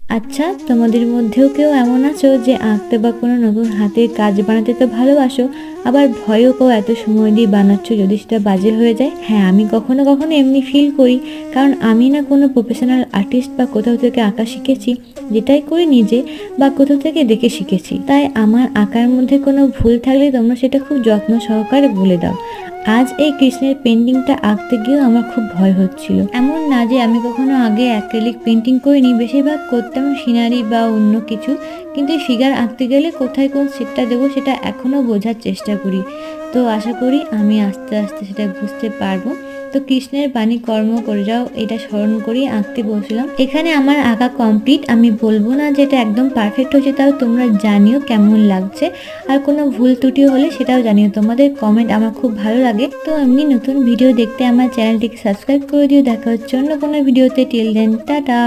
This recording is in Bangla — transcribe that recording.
আচ্ছা, তোমাদের মধ্যেও কেউ এমন আছো যে আঁকতে বা কোনো নতুন হাতের কাজ বানাতে তো ভালোবাসো, আবার ভয়ও পাও এত সময় দিয়ে বানাচ্ছ যদি সেটা বাজে হয়ে যায়? হ্যাঁ, আমি কখনো কখনো এমনি ফিল করি, কারণ আমি না কোনো প্রফেশনাল আর্টিস্ট বা কোথাও থেকে আঁকা শিখেছি। যেটাই করি নিজে বা কোথাও থেকে দেখে শিখেছি, তাই আমার আঁকার মধ্যে কোনো ভুল থাকলে তোমরা সেটা খুব যত্ন সহকারে বলে দাও। আজ এই কৃষ্ণের পেন্টিংটা আঁকতে গিয়েও আমার খুব ভয় হচ্ছিল। এমন না যে আমি কখনো আগে অ্যাক্রিলিক পেন্টিং করিনি, বেশিরভাগ করতাম সিনারি বা অন্য কিছু, কিন্তু ফিগার আঁকতে গেলে কোথায় কোন শেপটা দেবো সেটা এখনও বোঝার চেষ্টা করি। তো আশা করি আমি আস্তে আস্তে সেটা বুঝতে পারবো। তো কৃষ্ণের বাণী কর্ম করে যাও, এটা স্মরণ করি আঁকতে বসলাম। এখানে আমার আঁকা কমপ্লিট। আমি বলবো না যে এটা একদম পারফেক্ট হয়েছে, তাও তোমরা জানিও কেমন লাগছে। আর কোনো ভুল ত্রুটি হলে সেটাও জানিও, তোমাদের কমেন্ট আমার খুব ভালো লাগে। তো এমনি নতুন ভিডিও দেখতে আমার চ্যানেলটিকে সাবস্ক্রাইব করে দিও। দেখা হচ্ছে অন্য কোনো ভিডিওতে। Till then, tata.